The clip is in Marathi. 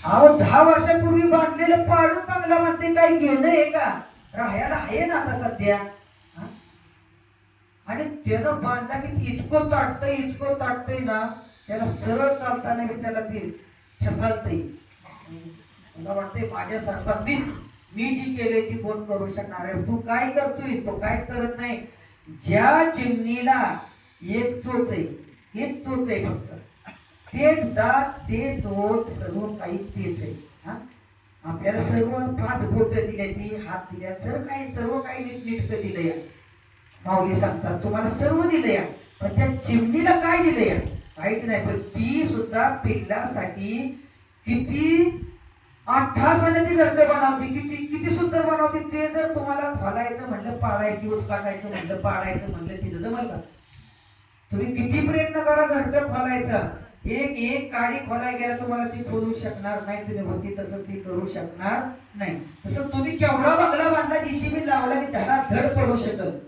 अहो 10 वर्षापूर्वी बांधलेलं पाडून बंगला म्हणते काही घेणं आहे का? राहायला आहे ना आता सध्या. आणि त्यानं बांधला की इतकं ताटतंय ना, त्याला सरळ चालताना की त्याला ते ठसालतंय. मला वाटतंय माझ्यासारखा मी जी केले ती कोण करू शकणार आहे? तू काय करतोयस? तो काहीच करत नाही. ज्या चिमणीला एक चोच आहे फक्त, तेच दात, तेच ओठ, सर्व काही तेच आहे. आपल्याला सर्व 5 बोट दिले, ती हात दिल्या, सर्व काही नीटनेटकं दिलंय. माऊली सांगतात तुम्हाला सर्व दिलंय, पण त्या चिमणीला काय दिलंय? काहीच नाही. पण ती सुद्धा पिल्लासाठी किती अट्ठासाने ती घरटे बनवते, किती सुंदर बनवते. ते जर तुम्हाला खोलायचं म्हणलं, पाळायची उच काटायचं म्हणलं, पाडायचं म्हणलं, तिचं जमल का? तुम्ही किती प्रयत्न करा घरटं खोलायचा, एक काडी खोलाय गेला तुम्हाला ती खोलू शकणार नाही. तुम्ही होती तसं ती करू शकणार नाही. तसं तुम्ही केवढा बंगला बांधला, जीसीबी लावला की त्याला धड पडू शकत